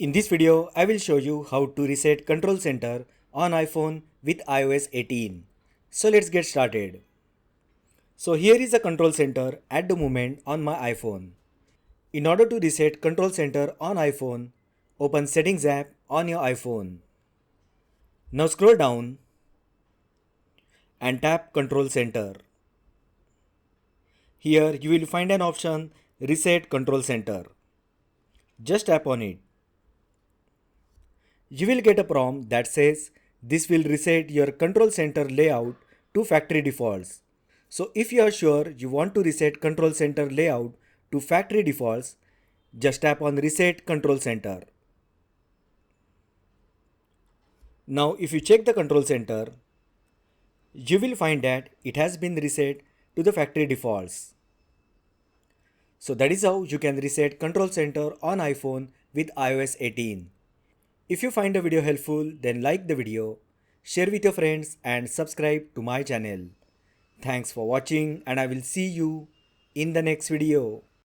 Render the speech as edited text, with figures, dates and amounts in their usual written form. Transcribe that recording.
In this video, I will show you how to reset control center on iPhone with iOS 18. So let's get started. So here is the control center at the moment on my iPhone. In order to reset control center on iPhone, open Settings app on your iPhone. Now scroll down and tap Control Center. Here you will find an option Reset Control Center. Just tap on it. You will get a prompt that says this will reset your control center layout to factory defaults. So if you are sure you want to reset control center layout to factory defaults, just tap on Reset Control Center. Now if you check the control center, you will find that it has been reset to the factory defaults. So that is how you can reset control center on iPhone with iOS 18. If you find the video helpful, then like the video, share with your friends and subscribe to my channel. Thanks for watching and I will see you in the next video.